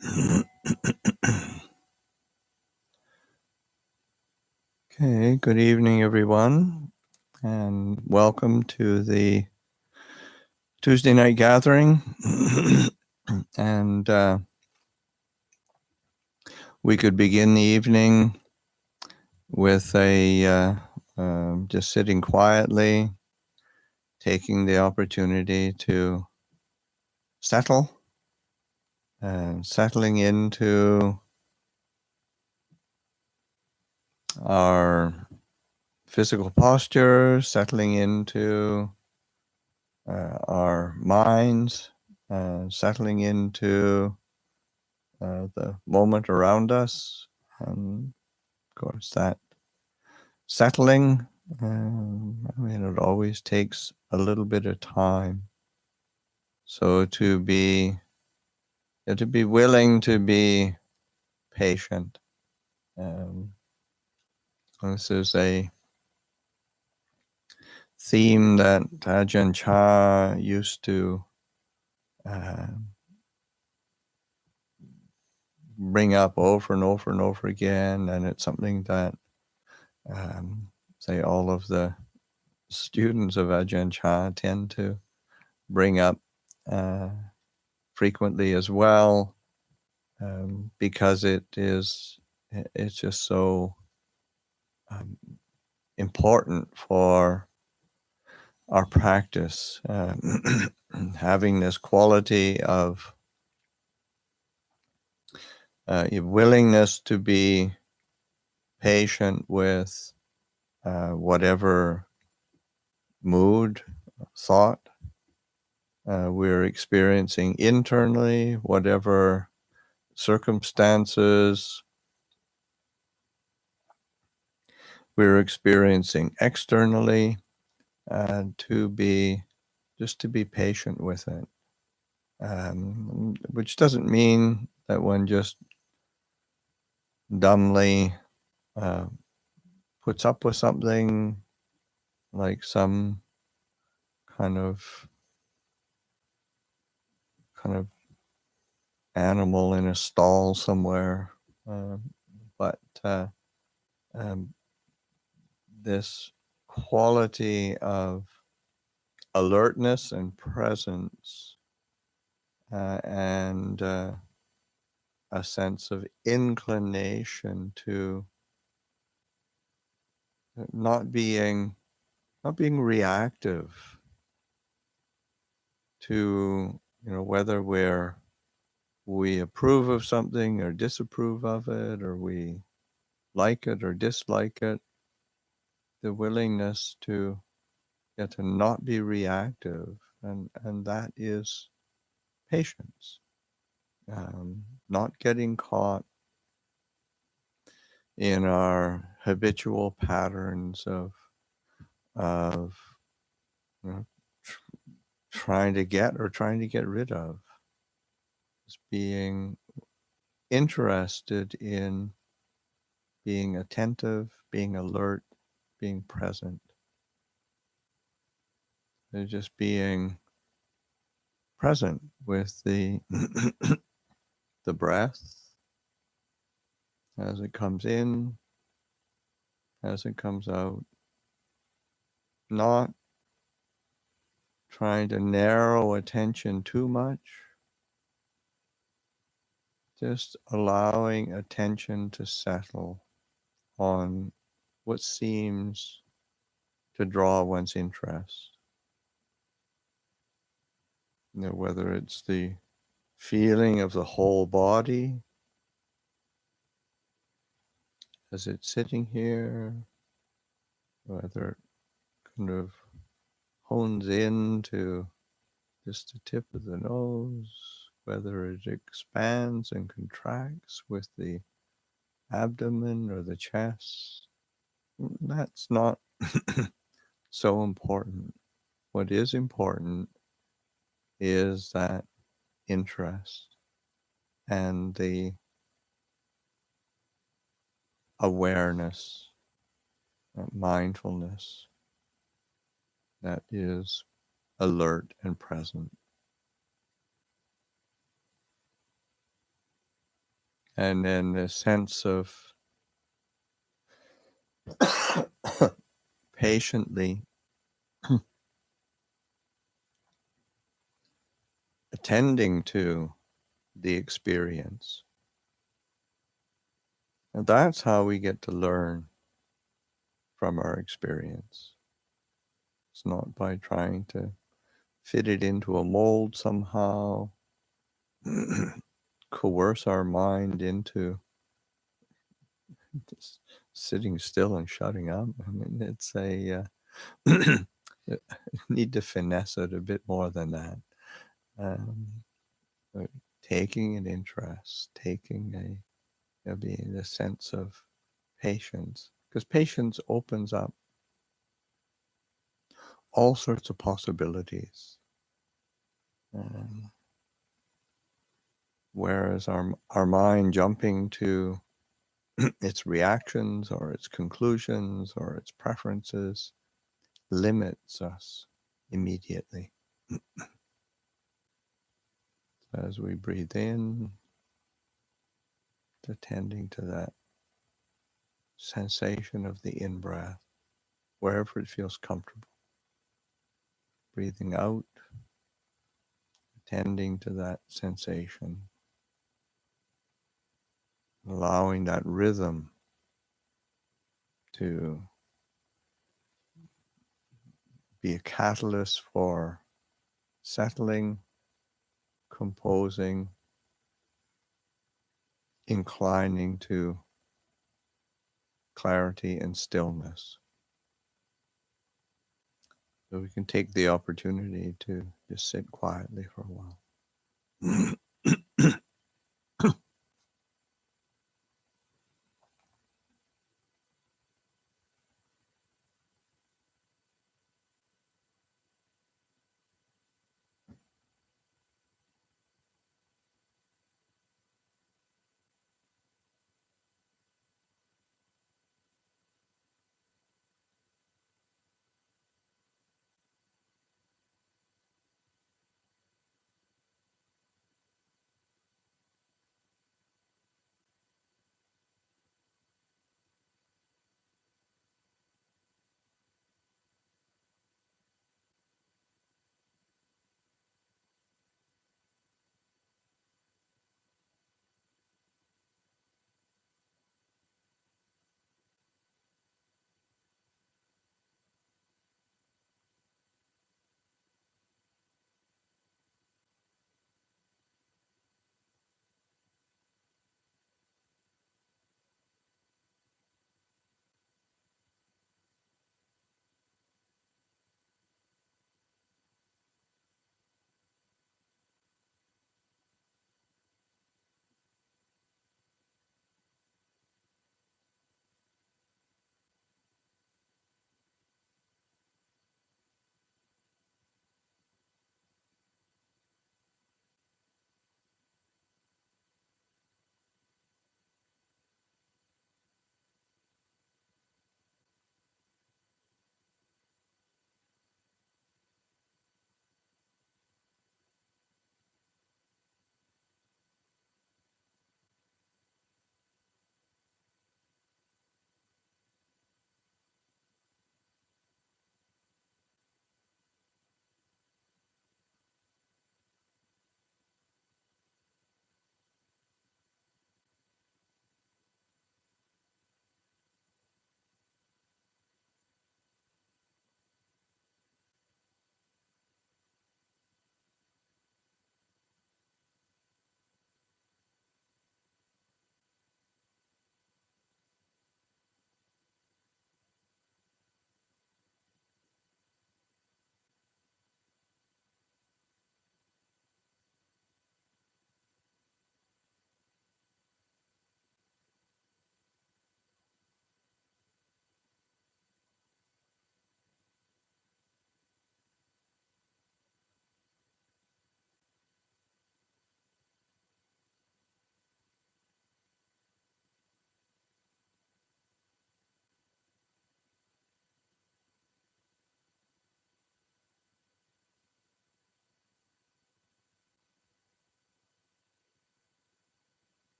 Okay, good evening, everyone, and welcome to the Tuesday night gathering. And we could begin the evening with just sitting quietly, taking the opportunity to settle and settling into our physical posture, settling into our minds, settling into the moment around us. And of course, that settling, it always takes a little bit of time. So to be willing to be patient. This is a theme that Ajahn Chah used to bring up over and over and over again, and it's something that say all of the students of Ajahn Chah tend to bring up frequently as well, because it's just so important for our practice, having this quality of willingness to be patient with whatever mood, thought we're experiencing internally, whatever circumstances we're experiencing externally, to be patient with it, which doesn't mean that one just dumbly puts up with something like some kind of animal in a stall somewhere, but this quality of alertness and presence, and a sense of inclination to not being reactive to, whether we approve of something or disapprove of it, or we like it or dislike it. The willingness to not be reactive, and that is patience. Not getting caught in our habitual patterns of trying to get or trying to get rid of. Just being interested in being attentive, being alert, being present. And just being present with the the breath as it comes in, as it comes out. Not trying to narrow attention too much. Just allowing attention to settle on what seems to draw one's interest. Whether it's the feeling of the whole body as it's sitting here, whether it kind of hones in to just the tip of the nose, whether it expands and contracts with the abdomen or the chest. That's not so important. What is important is that interest and the awareness, mindfulness that is alert and present. And then the sense of patiently attending to the experience. And that's how we get to learn from our experience. It's not by trying to fit it into a mold somehow, coerce our mind into just sitting still and shutting up. I mean, it's need to finesse it a bit more than that. Um, Taking an interest, taking being a sense of patience, because patience opens up all sorts of possibilities. Whereas our mind jumping to its reactions or its conclusions or its preferences limits us immediately. As we breathe in, attending to that sensation of the in-breath, wherever it feels comfortable. Breathing out, attending to that sensation, allowing that rhythm to be a catalyst for settling, composing, inclining to clarity and stillness. So we can take the opportunity to just sit quietly for a while.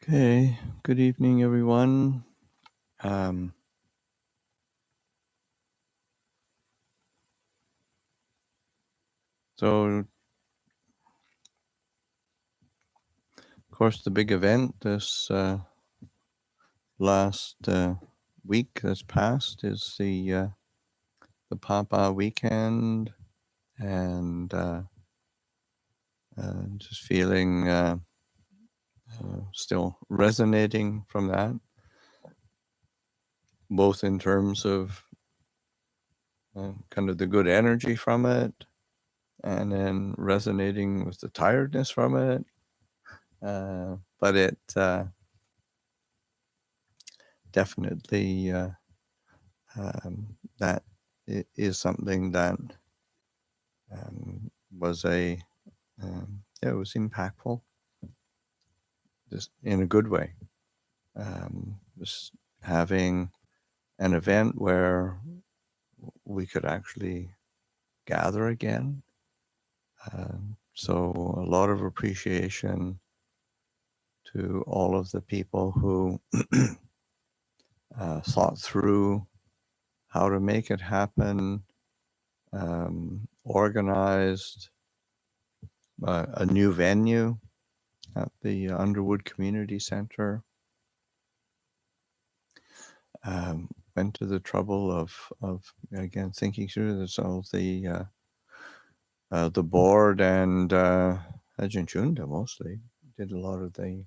Okay, good evening, everyone. Um, so, of course, the big event this last week that's passed is the Papa weekend, and just feeling still resonating from that, both in terms of kind of the good energy from it, and then resonating with the tiredness from it. But it definitely that is something that was it was impactful, just in a good way. Just having an event where we could actually gather again. So a lot of appreciation to all of the people who thought through how to make it happen, organized a new venue at the Underwood Community Center. Went to the trouble of again thinking through this, all the board and Ajahn Chunda mostly did a lot of the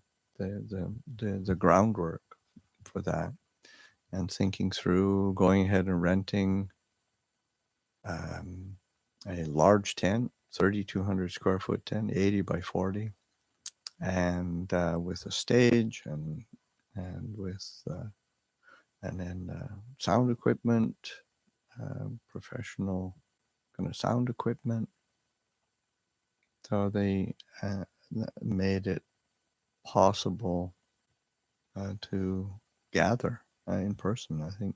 groundwork for that, and thinking through going ahead and renting a large tent, 3,200 square foot tent, 80 by 40, and with a stage and with and then sound equipment, professional kind of sound equipment. So they made it possible to gather in person. I think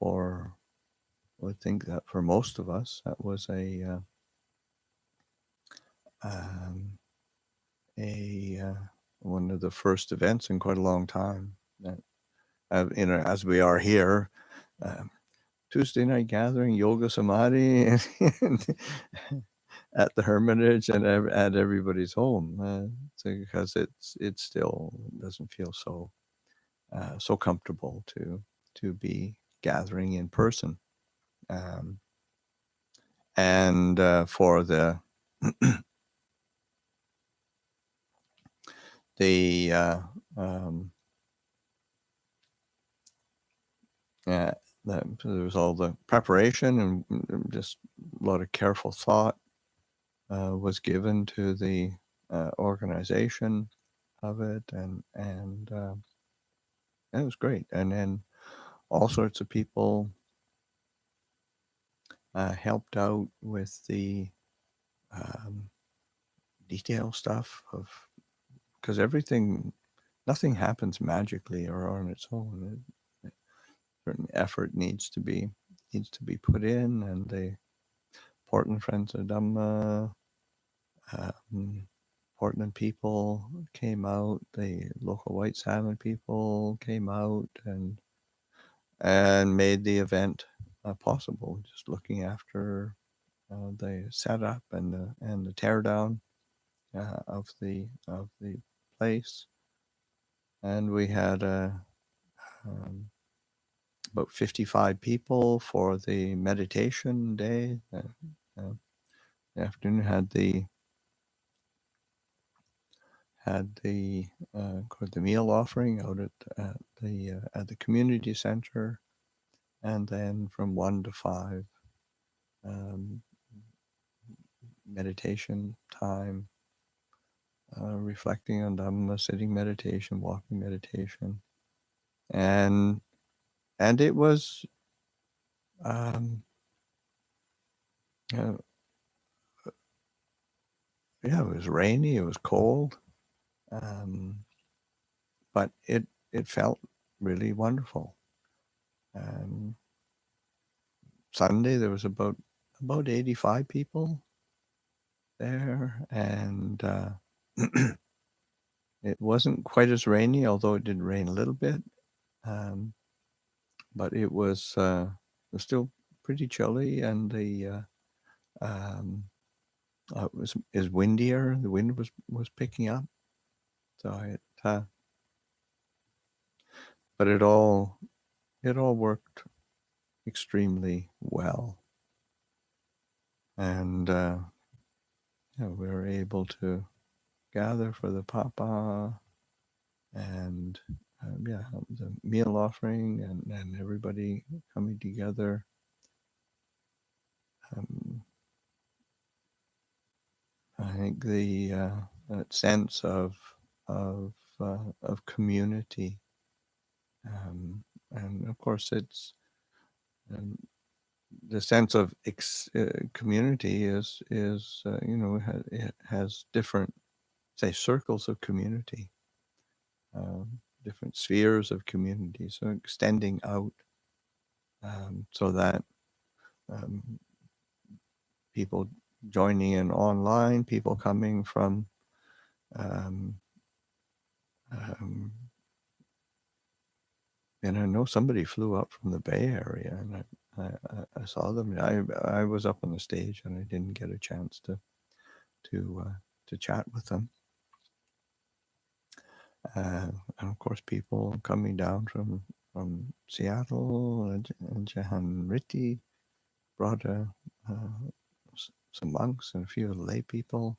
I think that for most of us, that was um, a one of the first events in quite a long time. That as we are here, um, Tuesday night gathering, Yoga Samadhi, and at the Hermitage and at everybody's home, because it still doesn't feel so comfortable to be gathering in person, and for the um, uh, there was all the preparation and just a lot of careful thought was given to the organization of it, and it was great. And then all sorts of people helped out with the um, detail stuff of, because nothing happens magically or on its own. Certain effort needs to be put in, and the Portland Friends of Dhamma, Portland people came out, the local White Salmon people came out and made the event possible, just looking after the setup and the teardown of the place. And we had um, about 55 people for the meditation day. The afternoon had the meal offering out at the community center, and then from 1 to 5 um, meditation time, reflecting on Dhamma, sitting meditation, walking meditation, and it was um, uh, yeah, it was rainy, it was cold, but it felt really wonderful. Sunday there was about 85 people there, and it wasn't quite as rainy, although it did rain a little bit. But it was still pretty chilly, and it was is windier. The wind was picking up, so but it all worked extremely well, and we were able to gather for the papa, and the meal offering, and everybody coming together. I think that sense of community, and of course it's um, the sense of community is it has different, say, circles of community, different spheres of community, so extending out, so that um, people joining in online, people coming from um, um, and I know somebody flew up from the Bay Area, and I saw them. I was up on the stage, and I didn't get a chance to chat with them. And of course, people coming down from Seattle, and Ajahn Ritti brought some monks and a few lay people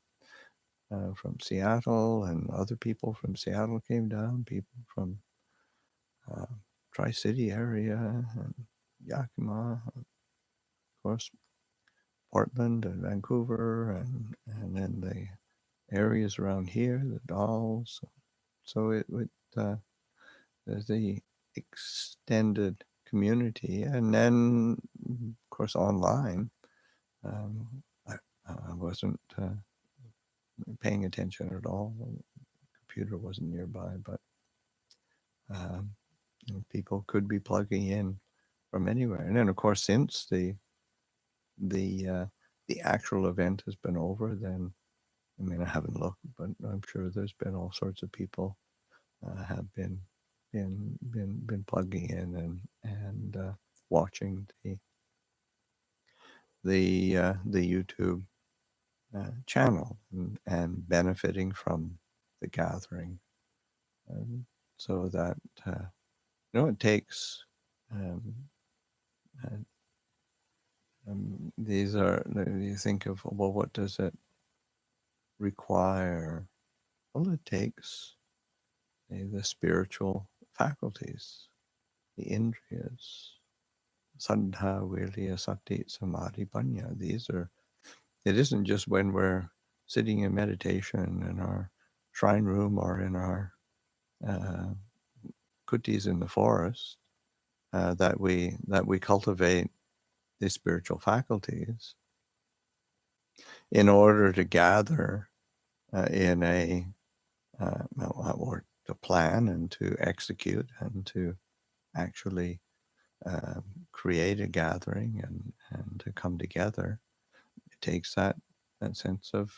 from Seattle, and other people from Seattle came down. People from Tri-City area and Yakima, of course, Portland and Vancouver, and then the areas around here, the Dalles. So it there's the extended community, and then of course online. I wasn't paying attention at all. The computer wasn't nearby, but people could be plugging in from anywhere. And then, of course, since the actual event has been over, then I mean, I haven't looked, but I'm sure there's been all sorts of people have been plugging in and watching the YouTube channel, and benefiting from the gathering, so that it takes uh, these are, you think of, well, what does it require? Well, it takes the spiritual faculties, the indriyas, saddha, virya, sati, samadhi, panya. These are, it isn't just when we're sitting in meditation in our shrine room or in our kutis in the forest that we cultivate these spiritual faculties in order to gather in a or to plan and to execute and to actually create a gathering and to come together. It takes that sense of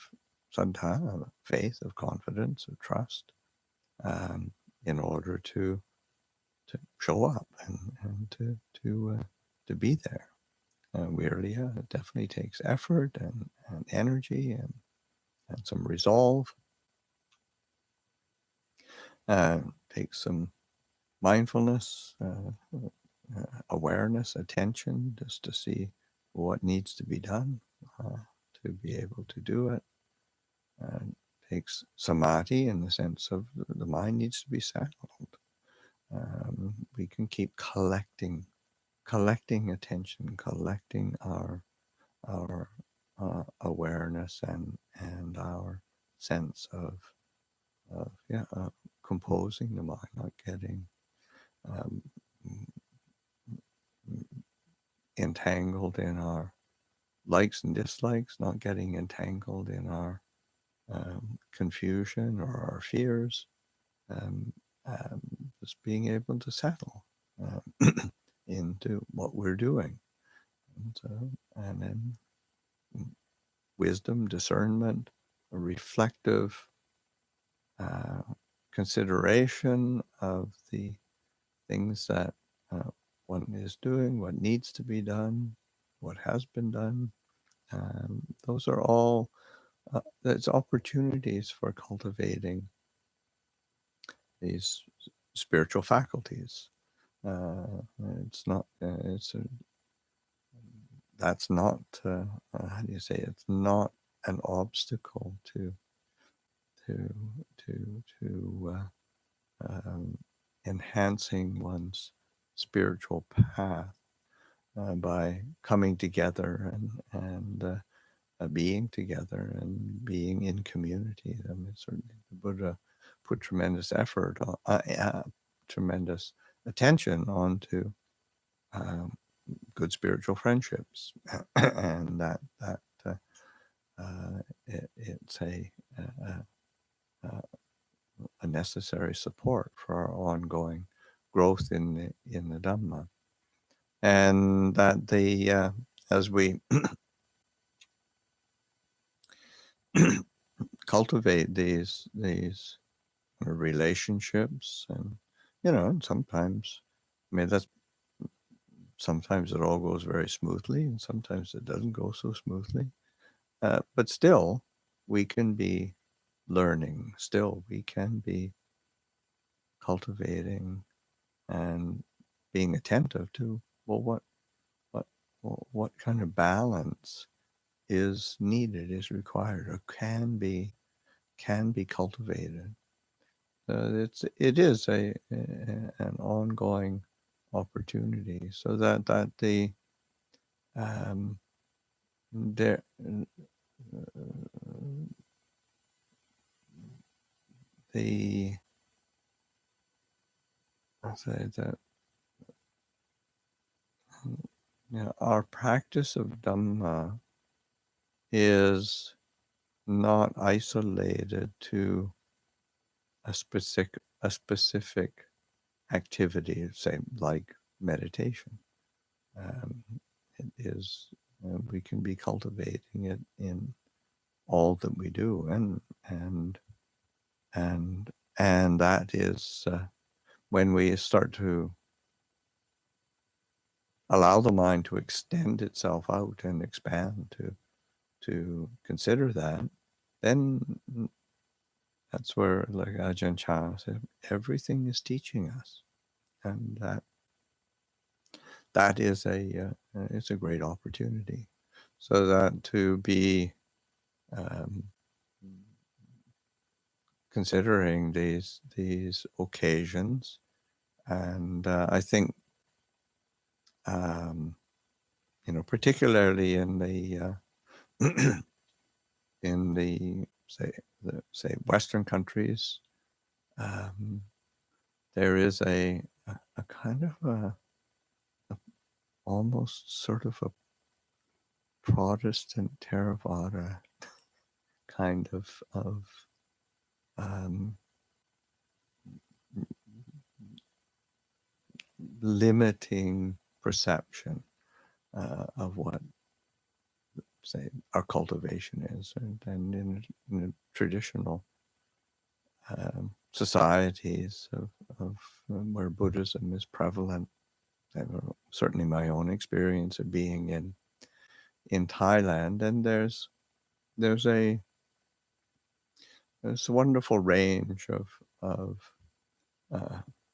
saddha, of faith, of confidence, of trust, in order to show up and to be there. Virya, it definitely takes effort and energy and some resolve. Takes some mindfulness, awareness, attention, just to see what needs to be done to be able to do it. Takes samadhi, in the sense of the mind needs to be settled. We can keep collecting attention, collecting our awareness and our sense of composing the mind, not getting entangled in our likes and dislikes, not getting entangled in our confusion or our fears, just being able to settle into what we're doing, and then wisdom, discernment, a reflective consideration of the things that one is doing, what needs to be done, what has been done. Those are all there's opportunities for cultivating these spiritual faculties. It's not. That's not. How do you say? It's not an obstacle to enhancing one's spiritual path by coming together and being together and being in community. I mean, certainly the Buddha put tremendous effort, tremendous attention onto good spiritual friendships, and it's a necessary support for our ongoing growth in the Dhamma, and that as we cultivate these relationships, and and sometimes, I mean, sometimes it all goes very smoothly, and sometimes it doesn't go so smoothly. But still, we can be learning. Still, we can be cultivating and being attentive to, well, what kind of balance is needed, is required, or can be cultivated. It is an ongoing opportunity, so that the there the I say that our practice of Dhamma is not isolated to a specific activity, say like meditation. It is we can be cultivating it in all that we do, and that is when we start to allow the mind to extend itself out and expand to consider that, then that's where, like Ajahn Chah said, everything is teaching us, and that is it's a great opportunity. So that to be considering these occasions, and I think particularly in the in the say Western countries, there is a kind of a almost sort of a Protestant Theravada kind of limiting perception of what, say, our cultivation is, and in traditional societies of where Buddhism is prevalent, and certainly my own experience of being in Thailand, and there's a wonderful range of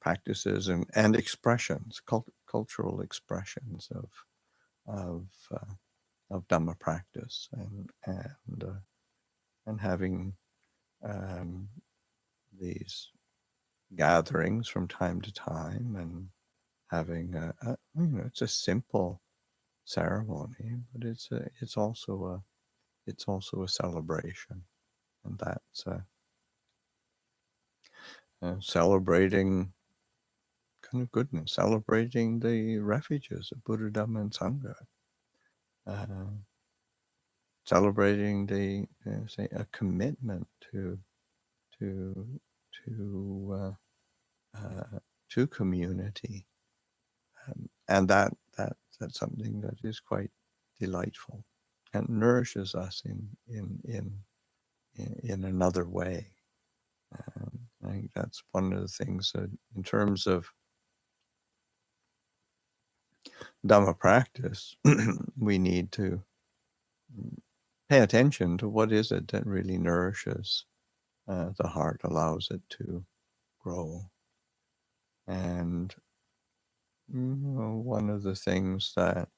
practices and expressions, cultural expressions of Dhamma practice, and having these gatherings from time to time, and having it's a simple ceremony, but it's also a celebration, and that's celebrating kind of goodness, celebrating the refuges of Buddha, Dhamma, and Sangha, celebrating the say a commitment to community, and that's something that is quite delightful and nourishes us in another way. I think that's one of the things that, in terms of Dhamma practice, we need to pay attention to what is it that really nourishes the heart, allows it to grow. And one of the things that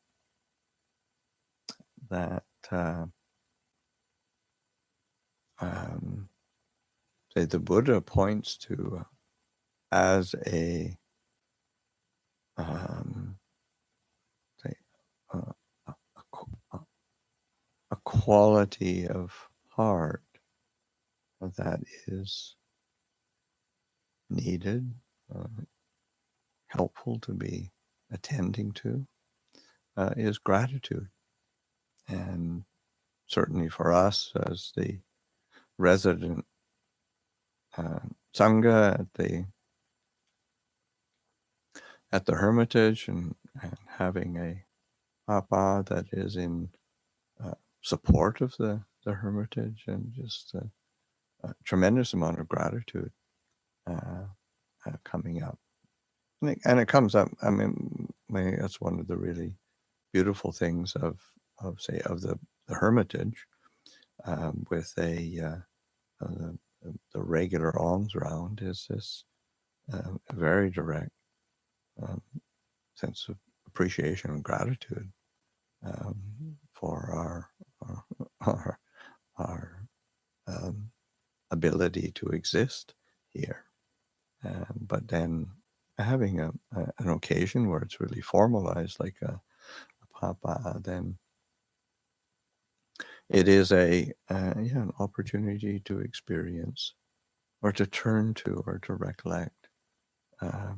say the Buddha points to as a say a quality of heart that is needed, helpful to be attending to, is gratitude. And certainly for us as the resident Sangha at the Hermitage, and having a Papa that is in support of the Hermitage, and just a tremendous amount of gratitude coming up. And it comes up, I mean, that's one of the really beautiful things of the Hermitage, with the regular alms round, is this very direct sense of appreciation and gratitude for our ability to exist here. But then having an occasion where it's really formalized, like a Papa, then it is an opportunity to experience, or to turn to, or to recollect a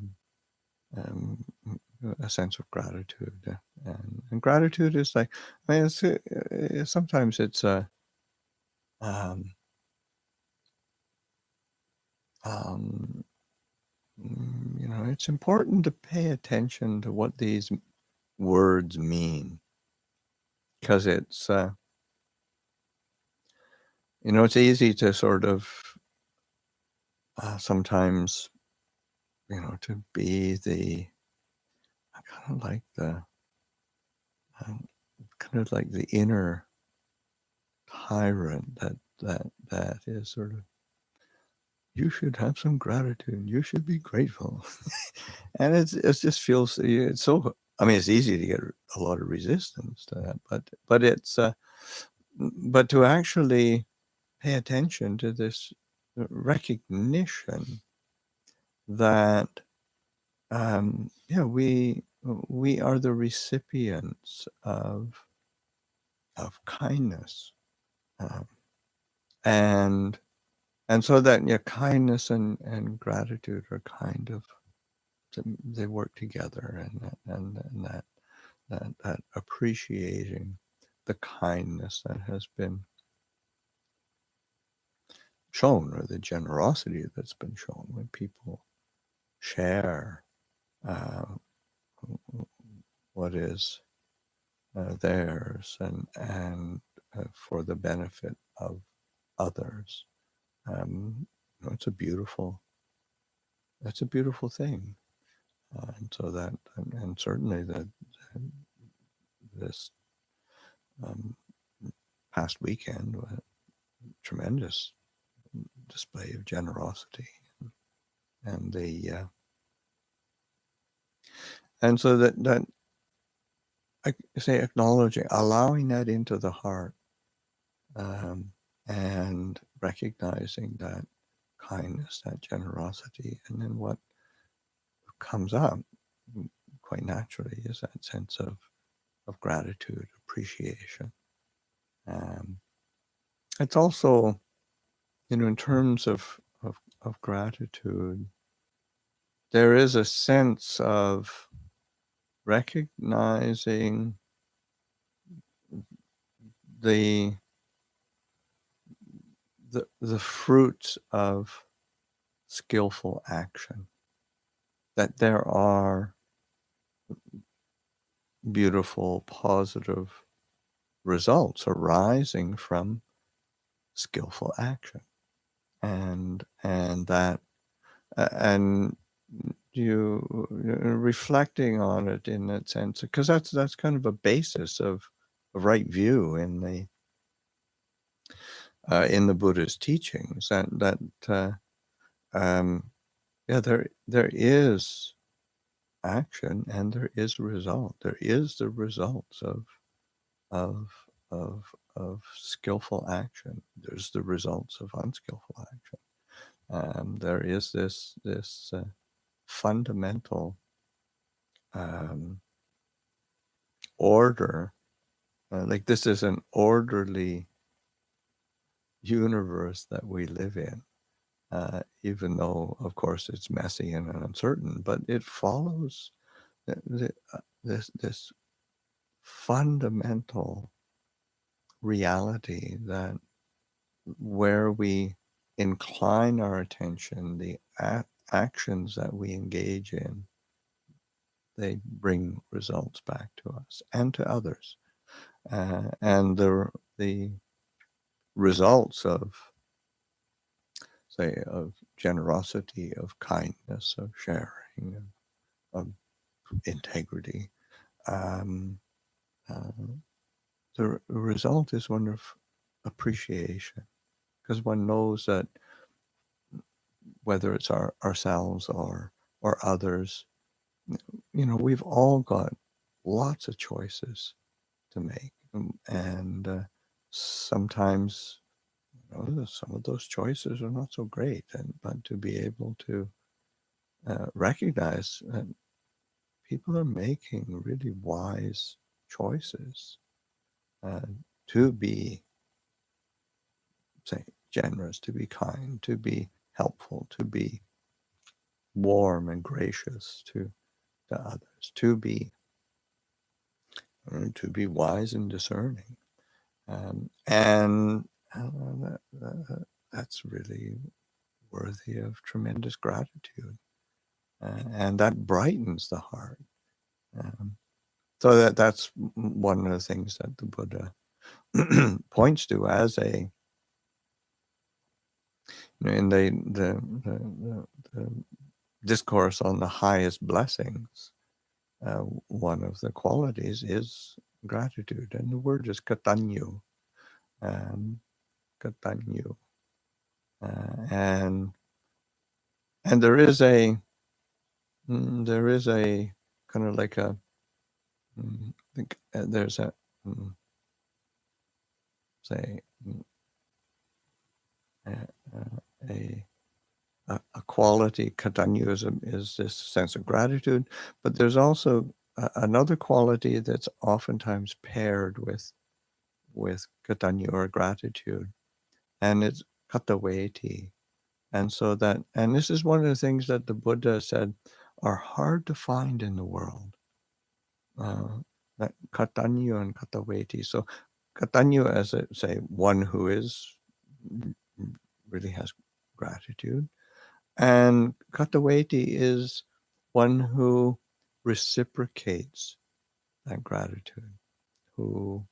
sense of gratitude. And gratitude is like, I mean, sometimes it's it's important to pay attention to what these words mean, because it's it's easy to sort of sometimes to be the kind of like the inner tyrant that is sort of, you should have some gratitude, you should be grateful. And it just feels, it's so, I mean, it's easy to get a lot of resistance to that, but it's but to actually pay attention to this recognition that we are the recipients of kindness, and so that kindness and gratitude are kind of, they work together, and that appreciating the kindness that has been shown, or the generosity that's been shown when people share what is theirs, and for the benefit of others. It's a beautiful thing. And so that, and certainly this past weekend was a tremendous display of generosity, and and so that I say, acknowledging, allowing that into the heart, and recognizing that kindness, that generosity, and then what comes up quite naturally is that sense of gratitude, appreciation. It's also, in terms of gratitude, there is a sense of recognizing the fruits of skillful action, that there are beautiful, positive results arising from skillful action, and that and you reflecting on it in that sense, because that's kind of a basis of right view in the Buddha's teachings, that yeah, there is action and there is result. There is the results of of of skillful action. There's the results of unskillful action. There is this fundamental order. Like this is an orderly universe that we live in, even though, of course, it's messy and uncertain. But it follows this fundamental reality that where we incline our attention, the actions that we engage in, they bring results back to us and to others. And the results of, say, of generosity, of kindness, of sharing, of integrity, um, uh, the result is one of appreciation, because one knows that whether it's ourselves or others, we've all got lots of choices to make, and sometimes some of those choices are not so great, but to be able to recognize that people are making really wise choices to be, say, generous, to be kind, to be helpful, to be warm and gracious to others, to be wise and discerning, and that's really worthy of tremendous gratitude, and that brightens the heart. So that's one of the things that the Buddha points to as a, in the discourse on the highest blessings. One of the qualities is gratitude, and the word is katanyu. Katanyu, and there is a kind of like a I think there's a say a quality. Katanyu is this sense of gratitude, but there's also another quality that's oftentimes paired with katanyu or gratitude, and it's kataweti. And so and this is one of the things that the Buddha said are hard to find in the world. That katanyu and kataweti. So katanyu as say one who really has gratitude, and kataweti is one who reciprocates that gratitude, one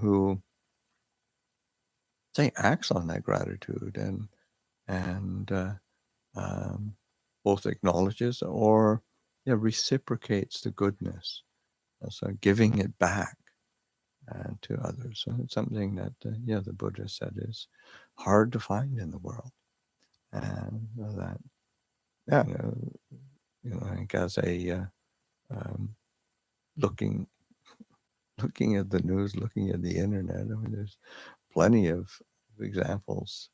who say acts on that gratitude and both acknowledges or reciprocates the goodness, so giving it back to others. So it's something that the Buddha said is hard to find in the world, and that I think as a looking at the news, looking at the internet, I mean, there's plenty of examples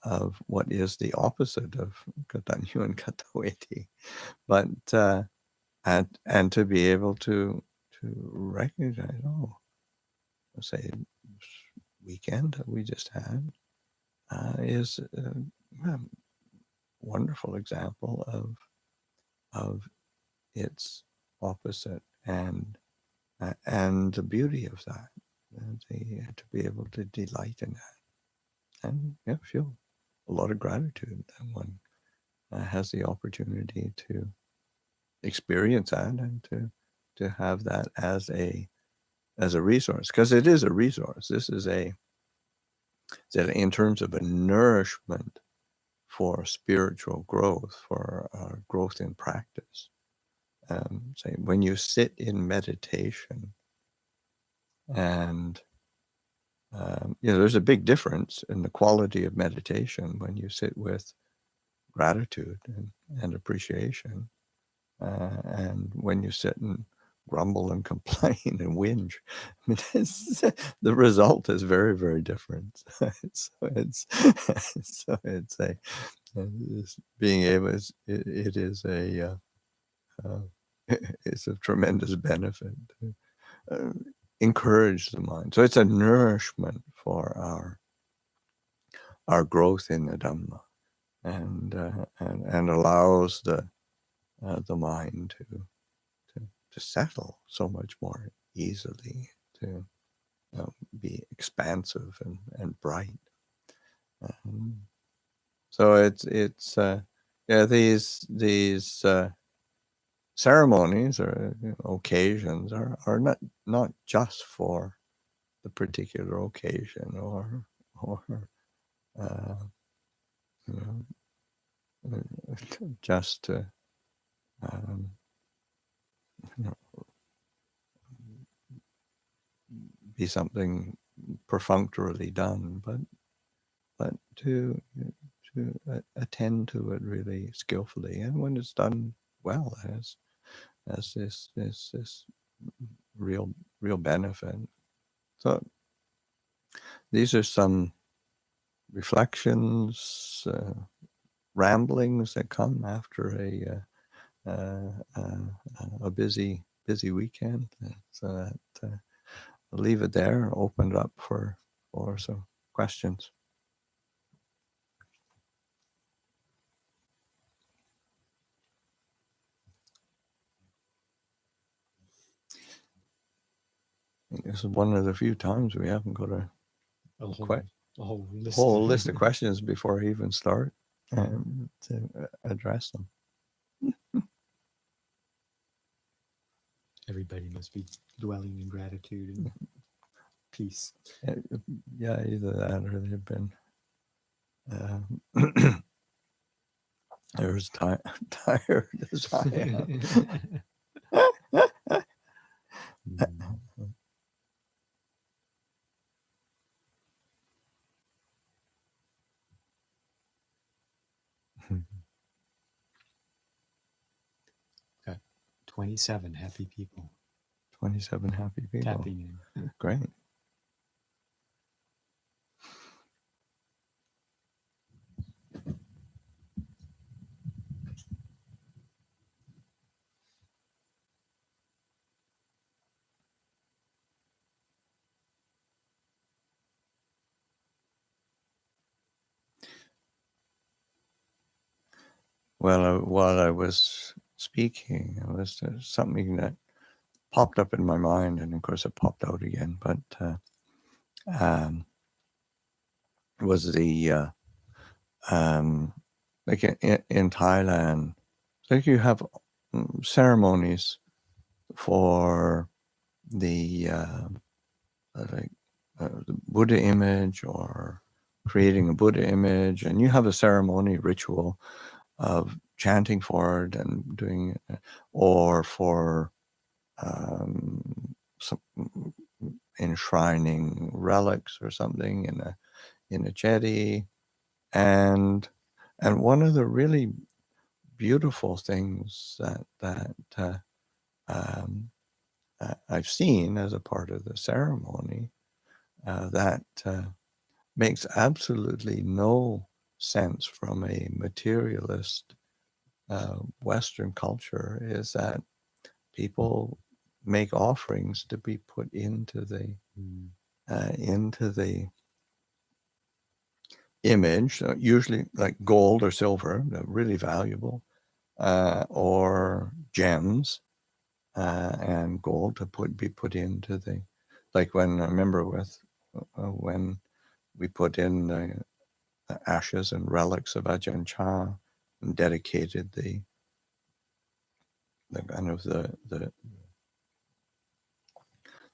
of what is the opposite of katanyu and kataweti, but and to be able to recognize, say, weekend that we just had is a wonderful example of its opposite, and the beauty of that, to be able to delight in that, and feel a lot of gratitude that one has the opportunity to experience that and to have that as a resource, because it is a resource. This is in terms of a nourishment for spiritual growth, for growth in practice. Say when you sit in meditation, and there's a big difference in the quality of meditation when you sit with gratitude and appreciation, and when you sit and grumble and complain and whinge. I mean, the result is very, very different. It's being able. It is it's a tremendous benefit to encourage the mind. So it's a nourishment for our growth in the Dhamma, and allows the mind to settle so much more easily, to be expansive and bright. So it's these ceremonies or occasions are not just for the particular occasion or just to be something perfunctorily done, but to attend to it really skillfully, and when it's done well, has this real benefit. So these are some reflections, ramblings that come after a busy weekend. So that I'll leave it there, open it up for some questions. This is one of the few times we haven't got a whole list of questions before I even start to address them. Everybody must be dwelling in gratitude and peace. Yeah, either that or they've been they're as tired as I am. Got 27 happy people. 27 happy people. Tapping in. Great. Well, while I was speaking, it was something that popped up in my mind, and of course it popped out again. But was the like in Thailand, like you have ceremonies for the the Buddha image, or creating a Buddha image, and you have a ceremony ritual of chanting for it and doing, or for some enshrining relics or something in a jetty, and one of the really beautiful things that I've seen as a part of the ceremony that makes absolutely no sense from a materialist Western culture is that people make offerings to be put into the image, usually like gold or silver, really valuable, or gems and gold to be put into the, like when I remember when we put in the ashes and relics of Ajahn Chah and dedicated the kind of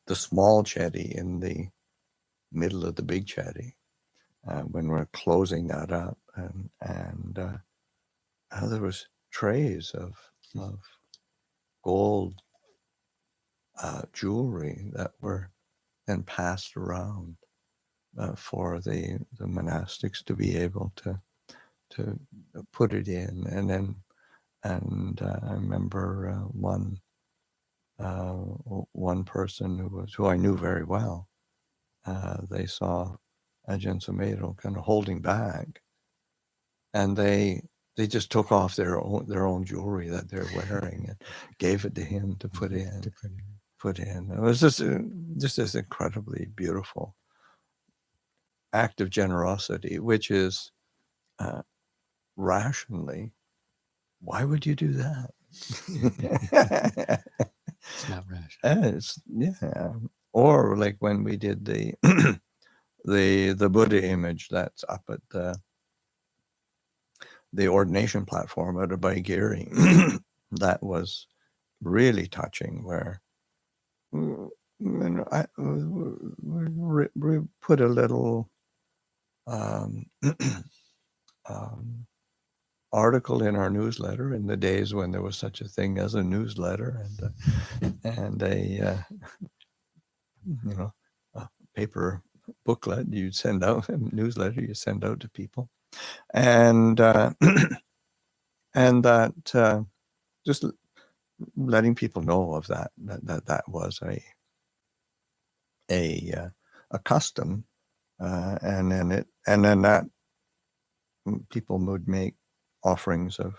the small chetty in the middle of the big chetty, when we're closing that up, and there was trays of gold jewelry that were then passed around for the monastics to be able to put it in, and I remember one person who I knew very well. They saw Ajahn Sumedho kind of holding back, and they just took off their own jewelry that they're wearing and gave it to him to put in. It was just this incredibly beautiful act of generosity, which is rationally, why would you do that? It's not rational. Yeah. Or like when we did the the Buddha image that's up at the ordination platform at Abaigiri, that was really touching, where we put a little article in our newsletter in the days when there was such a thing as a newsletter, and a a paper booklet you send out, a newsletter you send out to people, and and that just letting people know of that was a custom, and then that people would make offerings of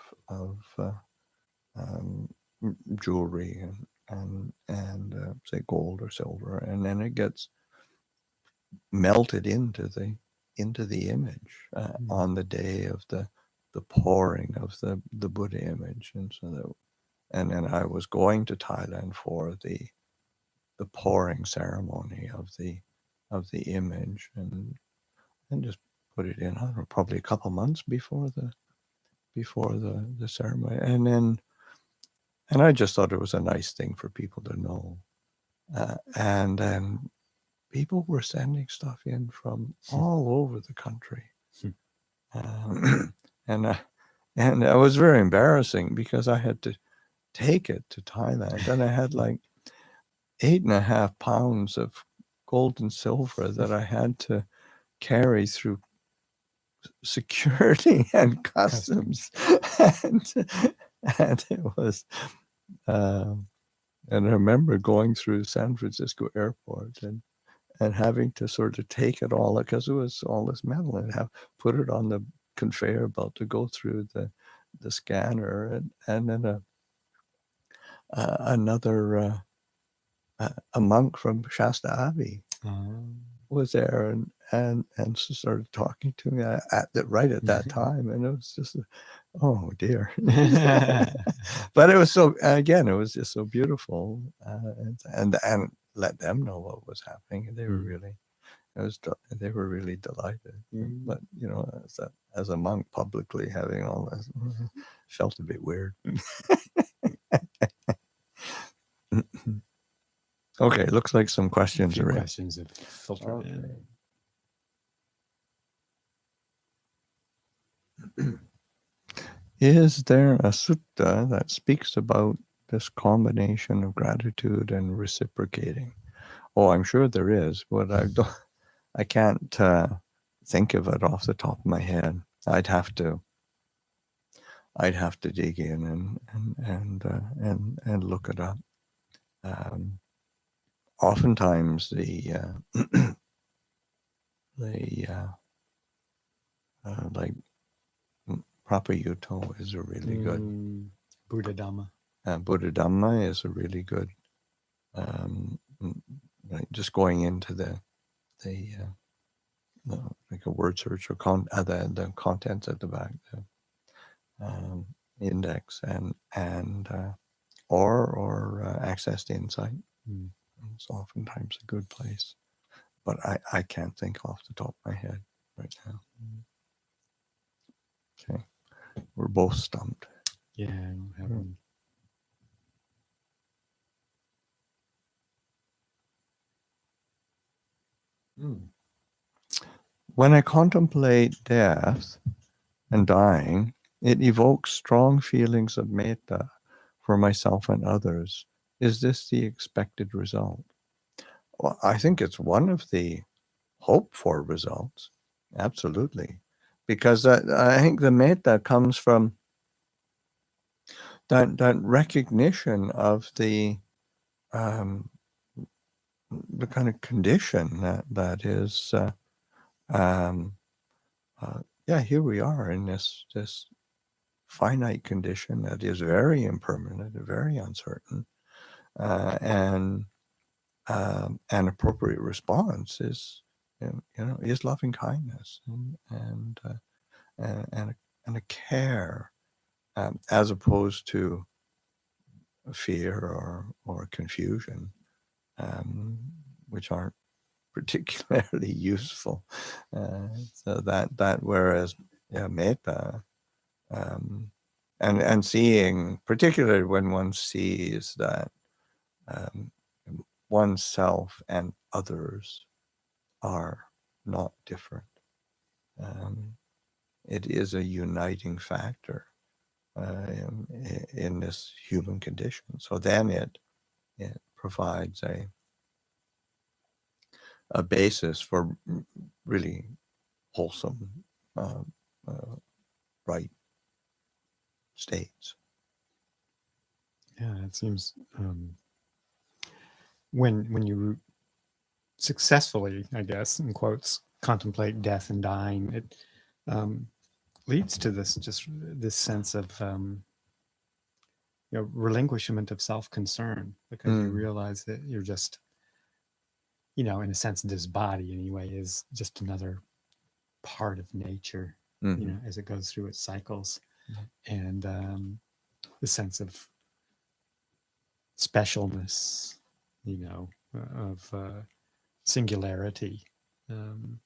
jewelry and say gold or silver, and then it gets melted into the image on the day of the pouring of the Buddha image. And so that, and then I was going to Thailand for the pouring ceremony of the image, and just put it in, I don't know, probably a couple months before the ceremony, and I just thought it was a nice thing for people to know, and then people were sending stuff in from all over the country, and it was very embarrassing because I had to take it to Thailand, and I had like 8.5 pounds of gold and silver that I had to carry through security and customs, and it was, and I remember going through San Francisco airport and having to sort of take it all, because it was all this metal, and put it on the conveyor belt to go through the scanner, and then another a monk from Shasta Abbey was there, and started talking to me right at that time, and it was just, oh dear. But it was so, again, it was just so beautiful, and let them know what was happening. They were really, they were really delighted. But as a monk publicly having all this felt a bit weird. Okay, looks like some questions are in. Questions have filtered in. Is there a sutta that speaks about this combination of gratitude and reciprocating? Oh, I'm sure there is, but I can't think of it off the top of my head. I'd have to dig in and look it up. Oftentimes the like Prapayuto is a really good. Buddha Dhamma. Buddha Dhamma is a really good. Just going into the like a word search or the contents at the back, the index, and or access to insight. It's oftentimes a good place, but I can't think off the top of my head right now. Okay, we're both stumped. Yeah, I don't have one. When I contemplate death, and dying, it evokes strong feelings of metta for myself and others. Is this the expected result? Well, I think it's one of the hoped for results. Absolutely. Because I think the metta comes from that recognition of um, the kind of condition that is, um, yeah, here we are in this finite condition that is very impermanent, very uncertain, and an appropriate response is, is loving kindness and a care, as opposed to fear or confusion, which aren't particularly useful. So that whereas metta, um, and seeing, particularly when one sees that um, oneself and others are not different, um, it is a uniting factor in this human condition. So then it provides a basis for really wholesome, uh, uh, right states. Yeah, it seems when you successfully, I guess, in quotes, contemplate death and dying, it um, leads to this sense of relinquishment of self-concern, because you realize that you're just, in a sense, this body anyway is just another part of nature, Mm-hmm. as it goes through its cycles, and the sense of specialness, of singularity, um,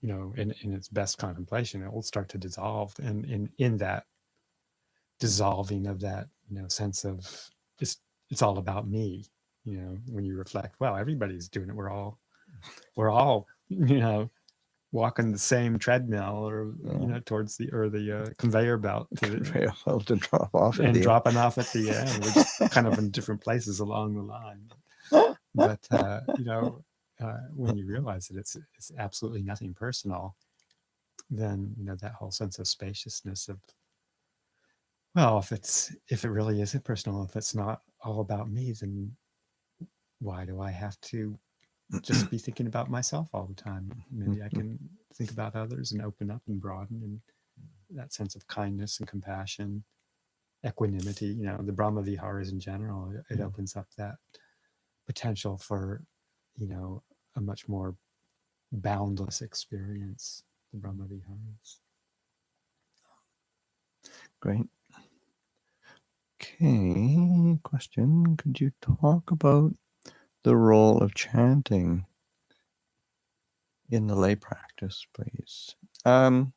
in its best contemplation, it will start to dissolve, and in that dissolving of that, sense of it's it's all about me. When you reflect, wow, everybody's doing it. We're all walking the same treadmill, or towards the conveyor belt Very well to drop off at and the end. dropping off at the end. We're just kind of in different places along the line. But when you realize that it's absolutely nothing personal, then that whole sense of spaciousness of, well, if it really isn't personal, if it's not all about me, then why do I have to just be thinking about myself all the time? Maybe I can think about others and open up and broaden, and that sense of kindness and compassion, equanimity, the Brahma Viharas in general, it opens up that potential for, a much more boundless experience, the Brahma Viharas. Great. Okay, question. Could you talk about the role of chanting in the lay practice, please? Well,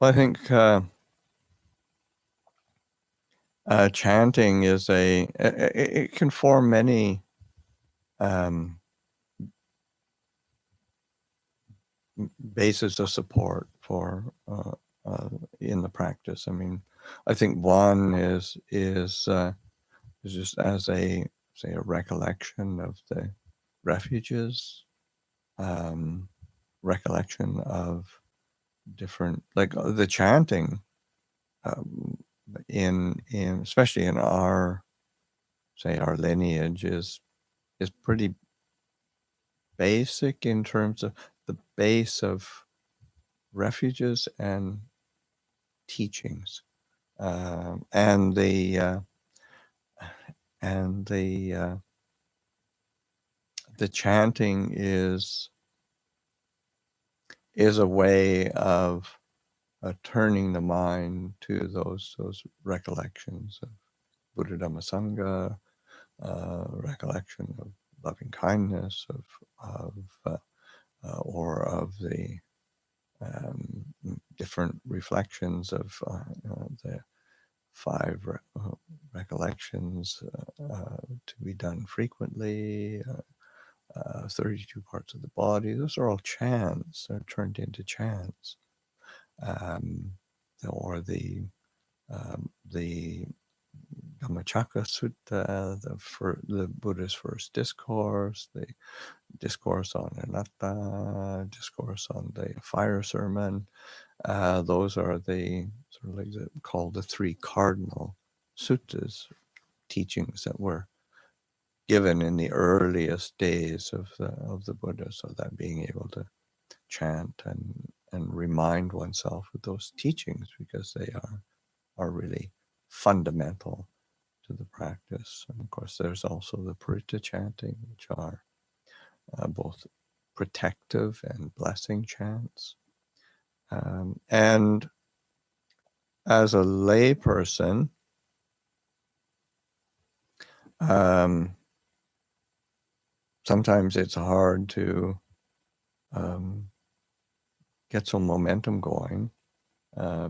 I think chanting is it can form many um, bases of support for in the practice. I mean, I think one is just as a recollection of the refuges, recollection of different, like the chanting, um, in especially in our lineage is pretty basic in terms of the base of refuges and teachings, and the chanting is a way of turning the mind to those recollections of Buddha Dhamma Sangha, recollection of loving kindness, or of the different reflections of the five recollections to be done frequently, 32 parts of the body. Those are all chants. They're turned into chants. Or the Dhammacakka Sutta, the Buddha's first discourse, the discourse on anatta, discourse on the fire sermon. Those are the sort of like called the three cardinal suttas, teachings that were given in the earliest days of the Buddha. So that being able to chant and remind oneself of those teachings, because they are really fundamental to the practice. And of course, there's also the Purita chanting, which are both protective and blessing chants. And as a layperson, sometimes it's hard to get some momentum going,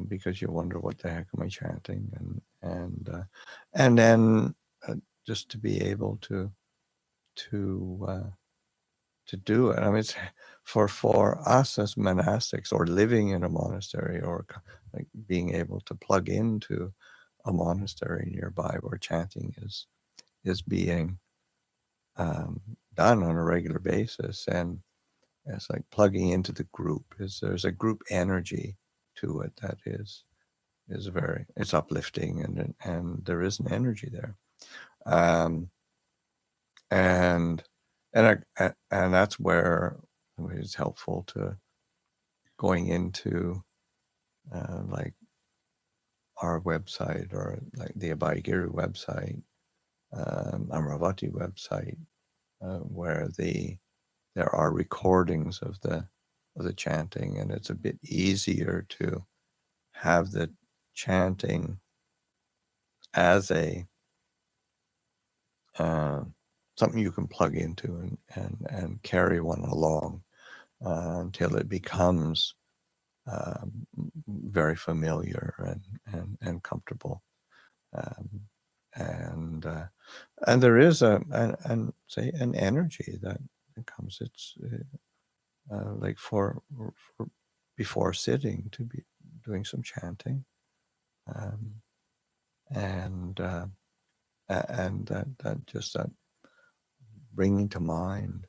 because you wonder, what the heck am I chanting? And then just to be able to do it. I mean, it's for us as monastics, or living in a monastery, or like being able to plug into a monastery nearby where chanting is being done on a regular basis, and it's like plugging into the group. There's a group energy to it that is it's uplifting, and there is an energy there, um, and that's where it's helpful to going into like our website, or like the Abhayagiri website, Amravati website, where there are recordings of the chanting, and it's a bit easier to have the chanting as a something you can plug into and carry one along until it becomes very familiar and comfortable. And there is say an energy that comes. It's like for before sitting, to be doing some chanting, and that bringing to mind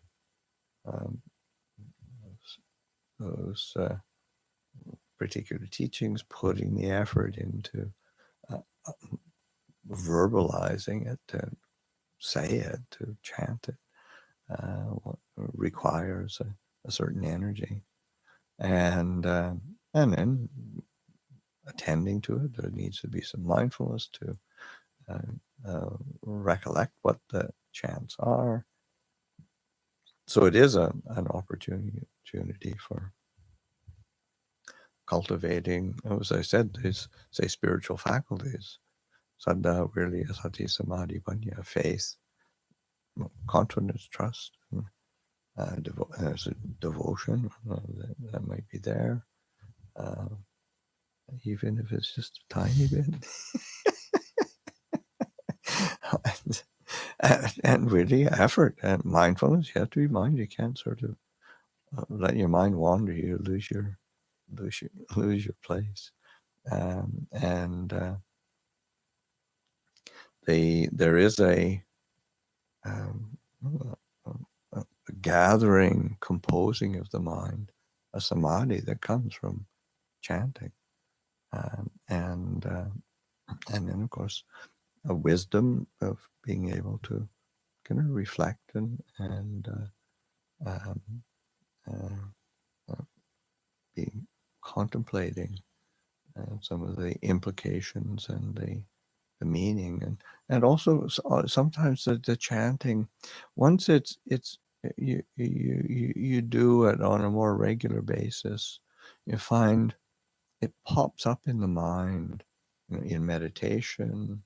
those particular teachings, putting the effort into verbalizing it, to say it, to chant it, requires a certain energy, and then attending to it. There needs to be some mindfulness to recollect what the chants are. So it is an opportunity for cultivating, as I said, these, say, spiritual faculties: Saddha, Virya, Sati, Samadhi, Panya, faith, confidence, trust, there's a devotion that might be there, even if it's just a tiny bit. and really effort and mindfulness. You have to be mindful. You can't sort of let your mind wander. You lose your place. There is a gathering, composing of the mind, a samadhi that comes from chanting, and then of course a wisdom of being able to kind of reflect and be contemplating some of the implications and the meaning, and also sometimes the chanting, once it's you do it on a more regular basis, you find it pops up in the mind, in meditation,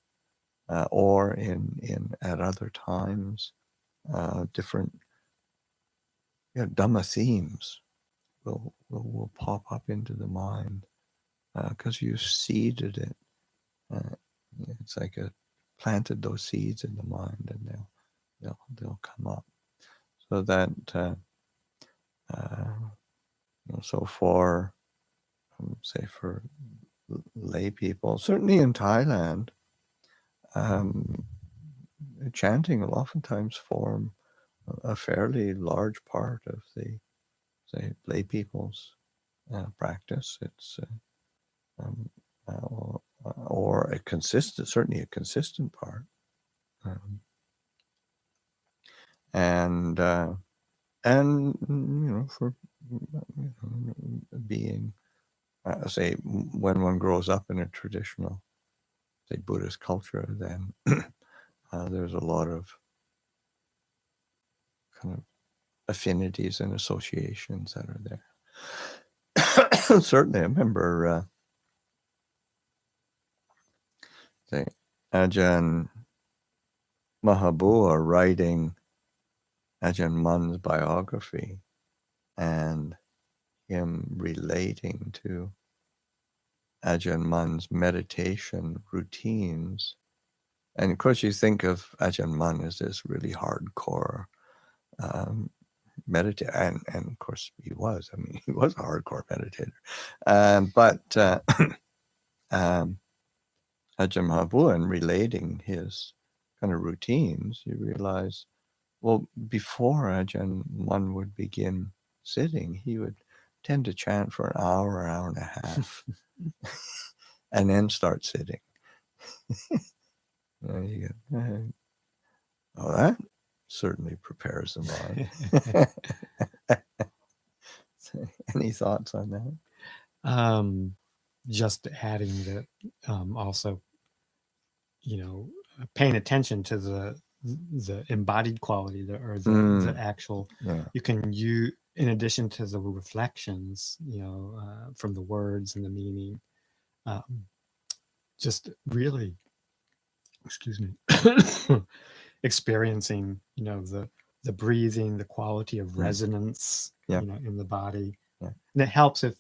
or in at other times, different Dhamma themes will pop up into the mind, because you've seeded it. It's like planted those seeds in the mind, and they'll come up. So that, so for, say, for lay people, certainly in Thailand, chanting will oftentimes form a fairly large part of the, say, lay people's practice. It's or certainly a consistent part, and for being, say, when one grows up in a traditional, say, Buddhist culture, then there's a lot of kind of affinities and associations that are there. Certainly, I remember, say, Ajahn Mahabua writing Ajahn Mun's biography and him relating to Ajahn Mun's meditation routines. And of course, you think of Ajahn Mun as this really hardcore meditator, and of course he was. I mean, he was a hardcore meditator. But Ajahn Mahabua, in relating his kind of routines, you realize, well, before Ajahn Mun would begin sitting, he would tend to chant for an hour and a half, and then start sitting. You go, oh, that certainly prepares the mind. Any thoughts on that? Just adding that, also, paying attention to the embodied quality, the actual, you can use, in addition to the reflections, from the words and the meaning, just really, excuse me, experiencing, the breathing, the quality of resonance, in the body. And it helps if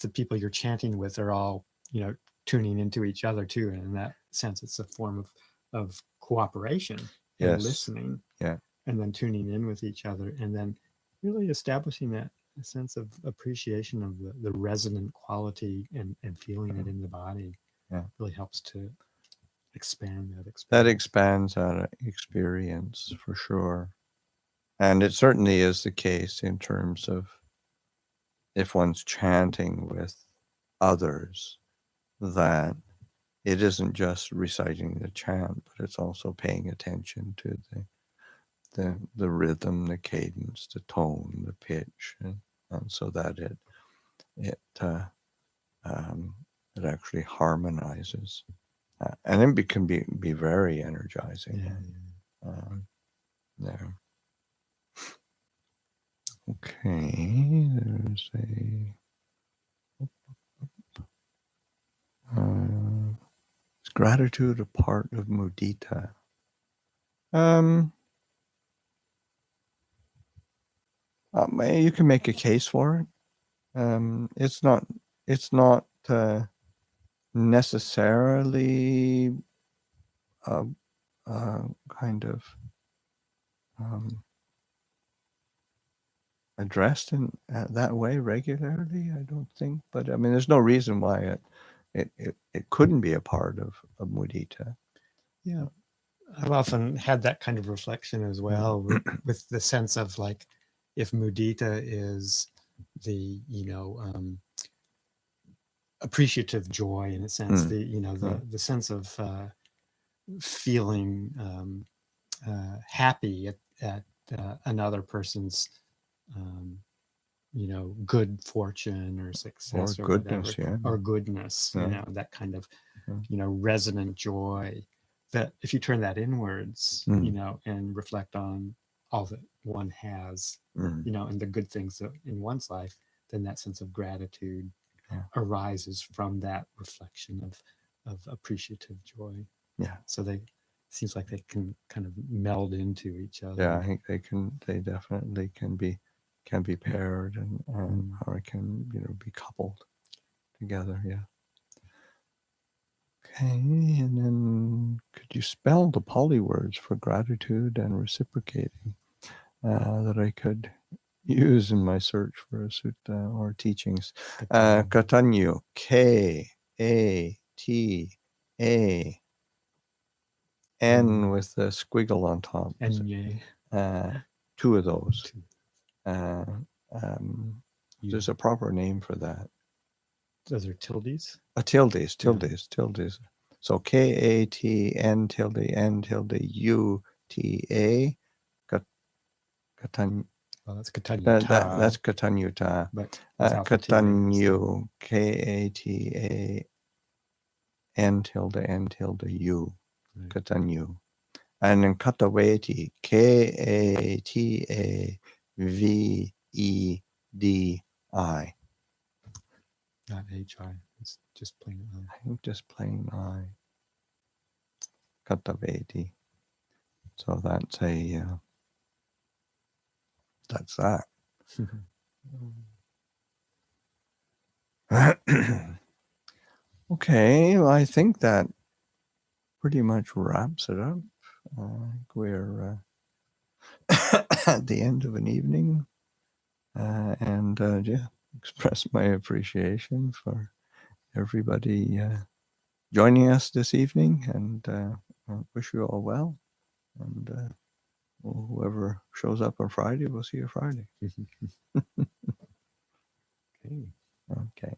the people you're chanting with are all, tuning into each other too. And in that sense, it's a form of cooperation and listening, and then tuning in with each other, and then really establishing that sense of appreciation of the resonant quality and feeling it in the body. Really helps to expand that experience. That expands our experience for sure. And it certainly is the case in terms of if one's chanting with others, that it isn't just reciting the chant, but it's also paying attention to the rhythm, the cadence, the tone, the pitch, and so that it actually harmonizes, and it can be very energizing. There. Okay, there's is gratitude a part of mudita? You can make a case for it. It's not necessarily kind of addressed in that way regularly, I don't think. But I mean, there's no reason why it couldn't be a part of mudita. Yeah, I've often had that kind of reflection as well, with the sense of, like, if mudita is the appreciative joy, in a sense, the sense of feeling happy at another person's good fortune or success, or goodness, whatever, or goodness, that kind of resonant joy, that if you turn that inwards, and reflect on all that one has, and the good things in one's life, then that sense of gratitude arises from that reflection of appreciative joy. So seems like they can kind of meld into each other. Yeah, I think they definitely can be paired, and or can be coupled together. Yeah. Okay, and then could you spell the Pali words for gratitude and reciprocating? that I could use in my search for a sutta or teachings. Katanyu. Katanyu, K-A-T-A, N with the squiggle on top. Enye. Two of those. Two. There's a proper name for that. Those are tildes? Tildes. Yeah. So K-A-T-N tilde N tilde U-T-A. Katanyu. Well, that's Katanyuta. That's Katanyuta. But without the tilde. Katanyu, K-A-T-A-N tilde N tilde U. Right. Katanyu. And then Kataveti, K-A-T-A-V-E-D-I. Not H-I. It's just plain I. I think just plain I. Kataveti. So that's that's that. Okay, well, I think that pretty much wraps it up. We're at the end of an evening, and yeah, express my appreciation for everybody joining us this evening, and wish you all well. And whoever shows up on Friday, we'll see you Friday. Okay. Okay.